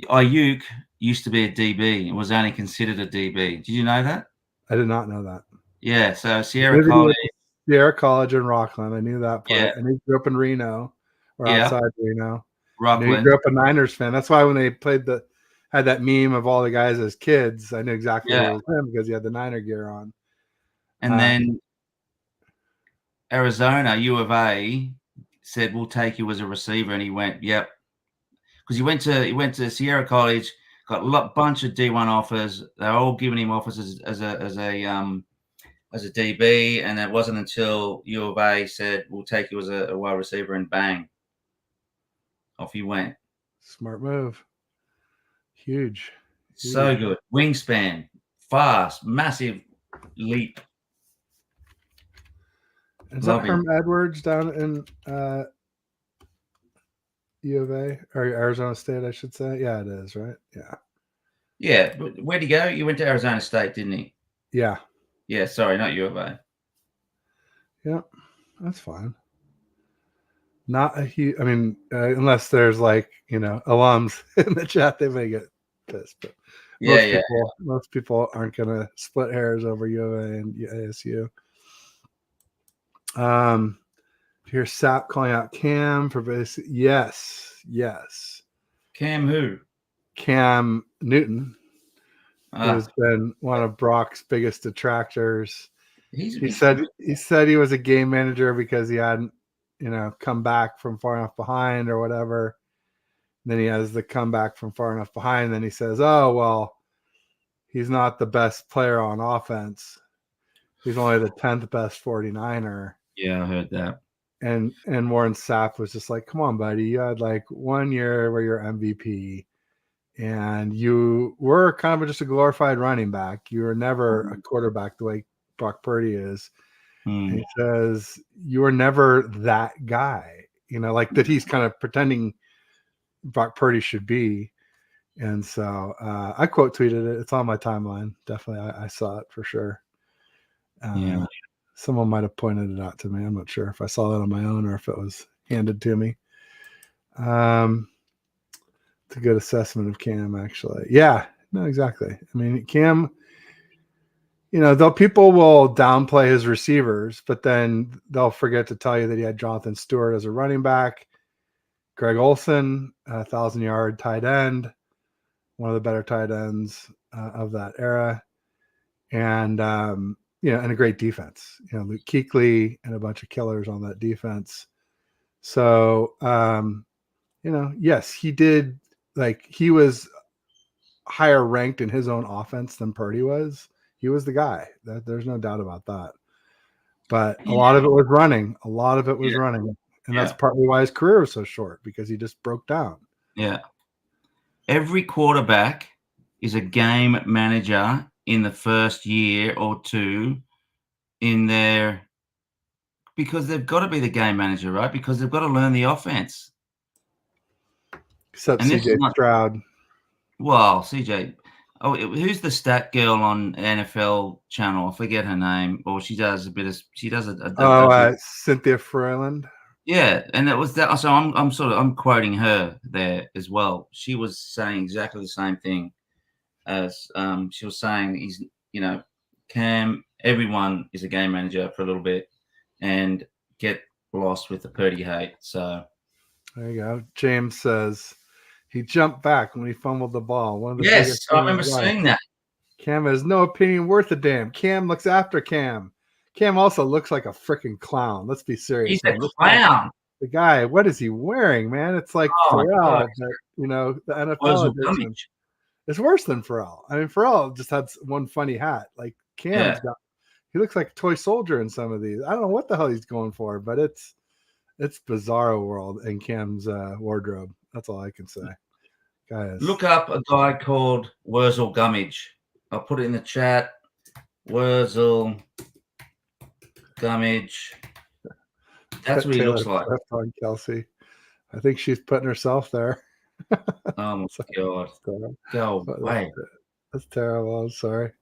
Ayuk used to be a DB and was only considered a DB. Did you know that? I did not know that. Yeah, so Sierra College in Rockland. I knew that part. Yeah. And he grew up in Reno, or outside Reno. Rockland. He grew up a Niners fan. That's why when they had that meme of all the guys as kids, I knew exactly who it was him, because he had the Niner gear on. And then Arizona, U of A, said, "We'll take you as a receiver," and he went, "Yep," because he went to Sierra College, got a bunch of D1 offers. They're all giving him offers as a DB, and it wasn't until U of A said, "We'll take you as a wide receiver," and bang, off he went. Smart move. Huge. So good. Wingspan, fast, massive leap. Is that Herm Edwards down in U of A, or Arizona State, I should say? Yeah, it is, right? Yeah. Yeah. Where'd he go? You went to Arizona State, didn't he? Yeah. Yeah, sorry, not U of A. Yeah, that's fine. Not a huge, unless there's alums in the chat, they may get pissed. But most people aren't going to split hairs over U of A and ASU. Here's Sap calling out Cam for basic. Yes. Cam who? Cam Newton, who's been one of Brock's biggest detractors. He said he was a game manager because he hadn't, come back from far enough behind or whatever. And then he has the comeback from far enough behind. Then he says, "Oh, well, he's not the best player on offense. He's only the 10th best 49er." Yeah, I heard that. And Warren Sapp was just like, "Come on, buddy. You had 1 year where you're MVP, and you were kind of just a glorified running back. You were never a quarterback the way Brock Purdy is. Mm. And he says, you are never that guy, like that he's kind of pretending Brock Purdy should be. And so I quote tweeted it. It's on my timeline. Definitely. I saw it for sure. Yeah. Someone might have pointed it out to me. I'm not sure if I saw that on my own or if it was handed to me. It's a good assessment of Cam, actually. Yeah, no, exactly. I mean, Cam, though people will downplay his receivers, but then they'll forget to tell you that he had Jonathan Stewart as a running back, Greg Olsen, 1,000-yard tight end, one of the better tight ends of that era, and and a great defense. Luke Kuechly and a bunch of killers on that defense. So, yes, he did. Like, he was higher ranked in his own offense than Purdy was. He was the guy. There's no doubt about that. But a lot of it was running. And that's partly why his career was so short, because he just broke down. Yeah. Every quarterback is a game manager in the first year or two because they've got to be the game manager, right? Because they've got to learn the offense. Except CJ Stroud. Well, CJ. Oh, who's the stat girl on NFL channel? I forget her name. Or she does a bit of. She does Cynthia Frelund. Yeah, and it was that. So I'm quoting her there as well. She was saying exactly the same thing as she was saying. He's Cam. Everyone is a game manager for a little bit, and get lost with the Purdy hate. So there you go. James says he jumped back when he fumbled the ball. One of the biggest. I remember seeing that. Cam has no opinion worth a damn. Cam looks after Cam. Cam also looks like a freaking clown. Let's be serious. He's a clown. The guy, what is he wearing, man? It's like Pharrell, but, the NFL edition. It's worse than Pharrell. I mean, Pharrell just had one funny hat. Like, Cam's he looks like a toy soldier in some of these. I don't know what the hell he's going for, but it's bizarro world in Cam's wardrobe. That's all I can say. Guys, look up a guy called Wurzel Gummidge. I'll put it in the chat. Wurzel Gummidge. That's what he looks like. On Kelsey. I think she's putting herself there. Oh my God. Go away. That's terrible. I'm sorry.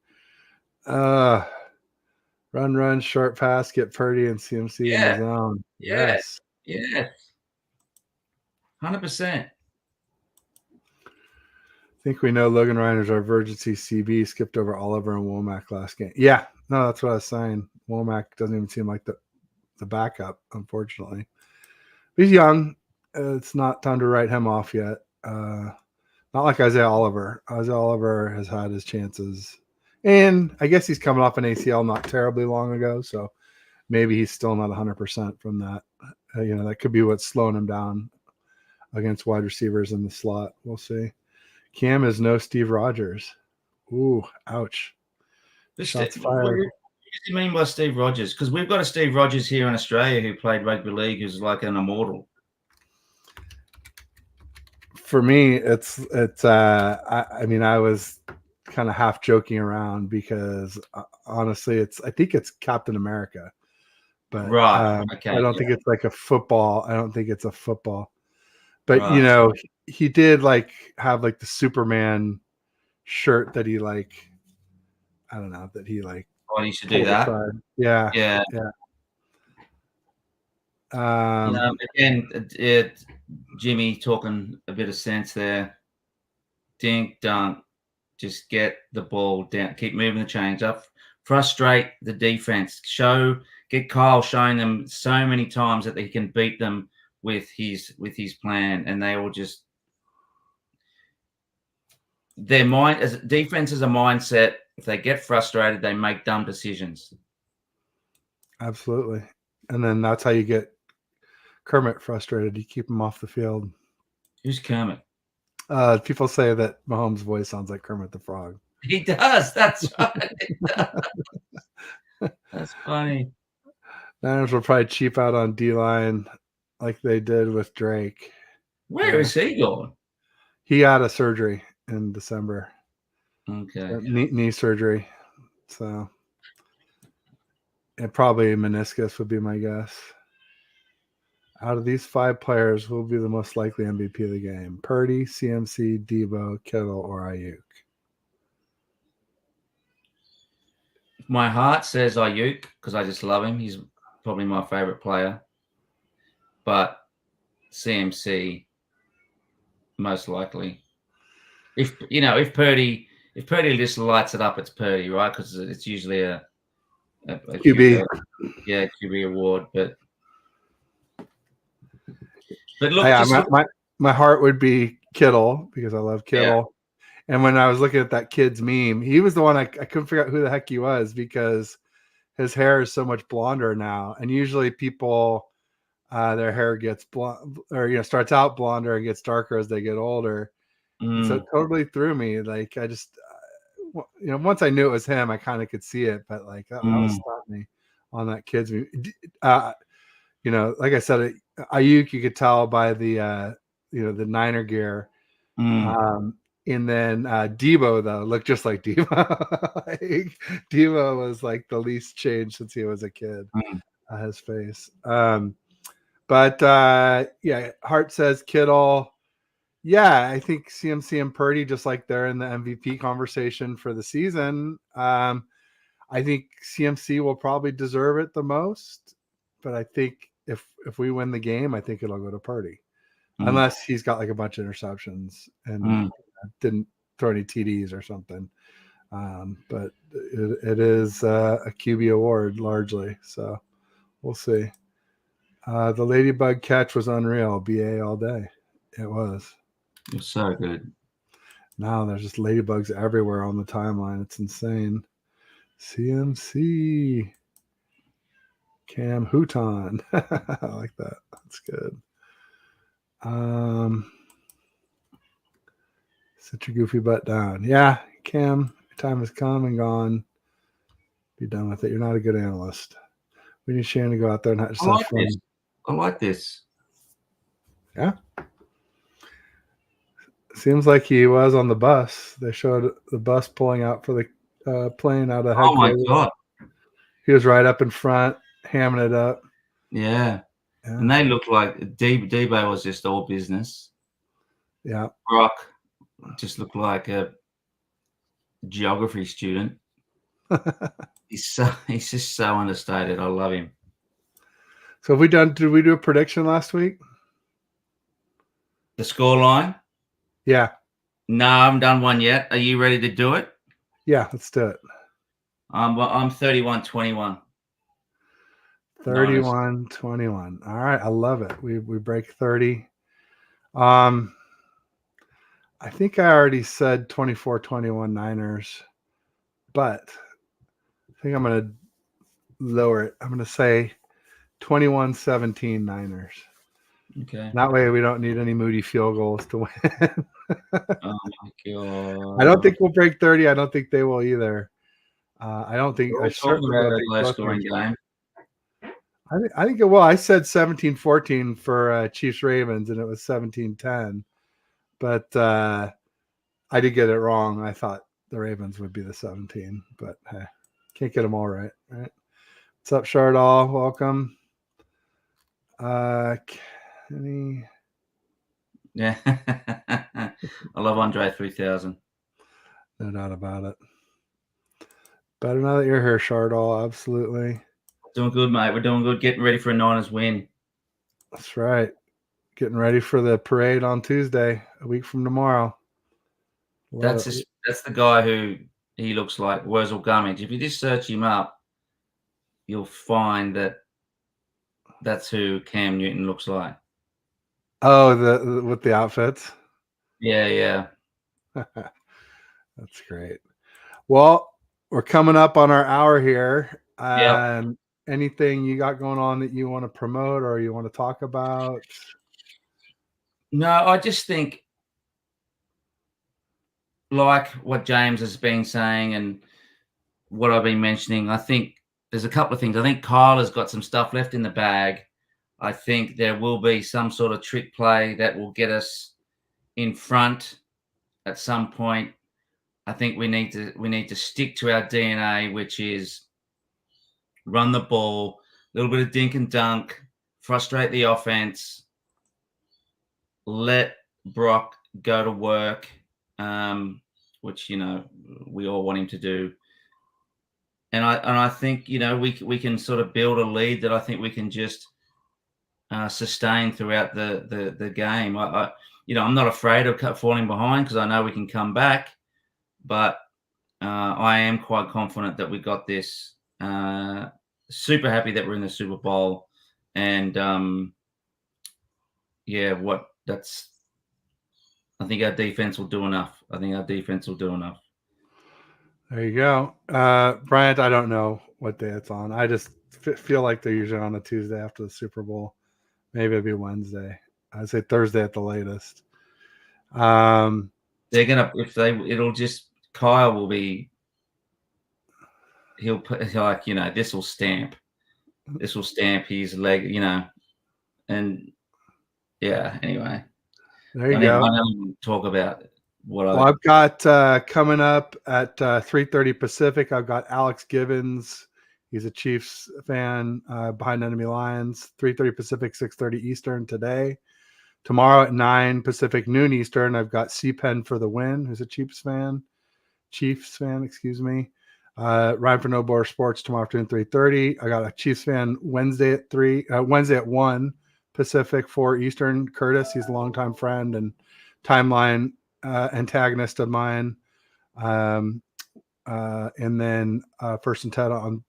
Run, short pass, get Purdy and CMC in the zone. Yes. 100%. I think we know Logan Reiner's our emergency CB, skipped over Oliver and Womack last game. Yeah, no, that's what I was saying. Womack doesn't even seem like the backup, unfortunately. He's young. It's not time to write him off yet. Not like Isaiah Oliver. Isaiah Oliver has had his chances. And I guess he's coming off an ACL not terribly long ago, so maybe he's still not 100% from that. That could be what's slowing him down against wide receivers in the slot. We'll see. Cam is no Steve Rogers. Ooh, ouch. Shots fired. What do you mean by Steve Rogers? Because we've got a Steve Rogers here in Australia who played rugby league, who's like an immortal. For me, it's. I mean, I was kind of half joking around because honestly, I think it's Captain America, but okay, I don't think it's like a football. I don't think it's a football, but he did have the Superman shirt that he I don't know that he Oh, you should do that. Yeah. Again, Jimmy talking a bit of sense there. Dink dunk. Just get the ball down. Keep moving the chains up. Frustrate the defense. Get Kyle showing them so many times that he can beat them with his plan, and they all just their mind as defense is a mindset. If they get frustrated, they make dumb decisions. Absolutely, and then that's how you get Kermit frustrated. You keep him off the field. Who's Kermit? People say that Mahomes' voice sounds like Kermit the Frog. He does. That's right. That's funny. Niners will probably cheap out on D-line like they did with Drake. Where is he going? He had a surgery in December. Okay. Knee surgery. So And probably meniscus would be my guess. Out of these 5 players, who will be the most likely MVP of the game? Purdy, CMC, Debo, Kittle, or Ayuk? My heart says Ayuk because I just love him. He's probably my favorite player. But CMC, most likely. If Purdy just lights it up, it's Purdy, right? Because it's usually a QB. QB award. But look, my heart would be Kittle because I love Kittle. Yeah. And when I was looking at that kid's meme, he was the one I couldn't figure out who the heck he was because his hair is so much blonder now. And usually people, their hair gets blonde or, starts out blonder and gets darker as they get older. So it totally threw me. Like I just, once I knew it was him, I kind of could see it, but like that was stopped me on that kid's meme. Like I said, Ayuk, you could tell by the, the Niner gear. And then Debo, though, looked just like Debo. Debo was like the least changed since he was a kid, his face. But Hart says Kittle. Yeah, I think CMC and Purdy, just like they're in the MVP conversation for the season. I think CMC will probably deserve it the most. But I think if we win the game, I think it'll go to Purdy. Unless he's got like a bunch of interceptions and didn't throw any TDs or something. But it is a QB award largely. So we'll see. The Ladybug catch was unreal. BA all day. It was. It was so good. Now there's just ladybugs everywhere on the timeline. It's insane. CMC. Cam Houton. I like that. That's good. Sit your goofy butt down. Yeah, Cam, your time has come and gone. Be done with it. You're not a good analyst. We need Shane to go out there and have some fun. I like this. Yeah. Seems like he was on the bus. They showed the bus pulling out for the plane out of headquarters. Oh, my God. He was right up in front, hamming it up. Yeah. And they looked like Debo was just all business. Yeah. Brock just looked like a geography student. He's just so understated. I love him. So did we do a prediction last week? The scoreline? Yeah. No, I haven't done one yet. Are you ready to do it? Yeah, let's do it. I'm 31-21. 31-21. All right, I love it. We break 30. I think I already said 24-21 Niners, but I think I'm going to lower it. I'm going to say 21-17 Niners. Okay. That way we don't need any Moody field goals to win. Oh my God. I don't think we'll break 30. I don't think they will either. I don't think I certainly about a low scoring game. I think it will. I said 17-14 for Chiefs Ravens, and it was 17-10. But I did get it wrong. I thought the Ravens would be the 17, but hey, can't get them all right. What's up, Shardall? Welcome. Kenny. Yeah. I love Andre 3000. No doubt about it. Better now that you're here, Shardall. Absolutely. Doing good, mate. We're doing good. Getting ready for a Niners win. That's right. Getting ready for the parade on Tuesday, a week from tomorrow. That's the guy who he looks like, Wurzel Gummidge. If you just search him up, you'll find that that's who Cam Newton looks like. Oh, the with the outfits? Yeah. That's great. Well, we're coming up on our hour here. Anything you got going on that you want to promote or you want to talk about? No, I just think, like what James has been saying and what I've been mentioning, I think there's a couple of things. I think Kyle has got some stuff left in the bag. I think there will be some sort of trick play that will get us in front at some point. I think we need to stick to our DNA, which is run the ball, a little bit of dink and dunk, frustrate the offense, let Brock go to work, which, you know, we all want him to do. And I think, you know, we can sort of build a lead that I think we can just sustain throughout the game. You know, I'm not afraid of falling behind because I know we can come back, but I am quite confident that we got this. Super happy that we're in the Super Bowl, and yeah, I think our defense will do enough. There you go. Bryant, I don't know what day it's on. I just feel like they're usually on a Tuesday after the Super Bowl. Maybe it'll be Wednesday. I'd say Thursday at the latest. They're gonna Kyle will be. He'll put, like, you know, this will stamp his leg, you know, and yeah. Anyway, there you go. I don't talk about what I've got coming up at 3:30 Pacific. I've got Alex Gibbons. He's a Chiefs fan behind Enemy Lions. 3:30 Pacific, 6:30 Eastern today. Tomorrow at 9 Pacific, noon Eastern, I've got C-Pen for the win, who's a Chiefs fan, excuse me. Ryan for No Border Sports tomorrow afternoon, 3:30. I got a Chiefs fan Wednesday at 1 Pacific, 4 Eastern. Curtis, he's a longtime friend and timeline antagonist of mine. And then First and 10 on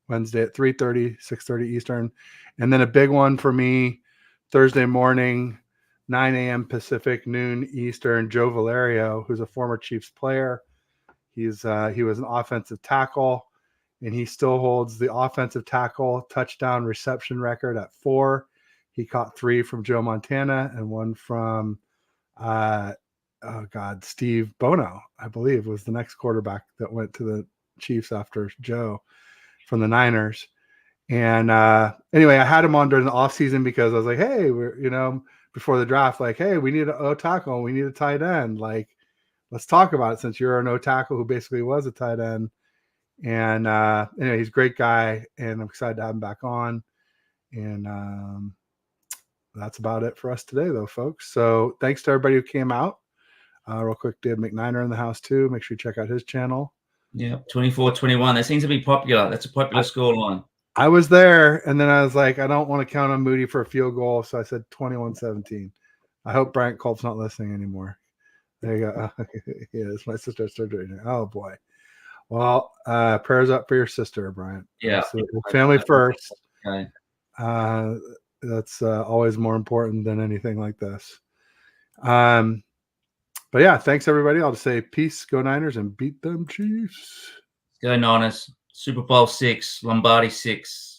Wednesday at 3:30, 6:30 Eastern. And then a big one for me, Thursday morning, 9 a.m. Pacific, noon Eastern. Joe Valerio, who's a former Chiefs player. He was an offensive tackle, and he still holds the offensive tackle touchdown reception record at 4. He caught 3 from Joe Montana and 1 from Steve Bono, I believe, was the next quarterback that went to the Chiefs after Joe from the Niners. And anyway, I had him on during the offseason because I was like, hey, before the draft, like, hey, we need an O tackle, we need a tight end. Like, let's talk about it since you're an O tackle who basically was a tight end. And anyway, he's a great guy, and I'm excited to have him back on. And that's about it for us today, though, folks. So thanks to everybody who came out. Real quick, Dave McNiner in the house, too. Make sure you check out his channel. Yeah, 24-21. That seems to be popular. That's a popular scoreline. I was there, and then I was like, I don't want to count on Moody for a field goal, so I said 21-17. I hope Bryant Culp's not listening anymore. There you go. Yeah, it's my sister's surgery now. Oh, boy. Well, prayers up for your sister, Bryant. Yeah. Family first. Okay. That's always more important than anything like this. But yeah, thanks everybody. I'll just say peace, go Niners, and beat them Chiefs. Go Niners. Super Bowl 6, Lombardi 6.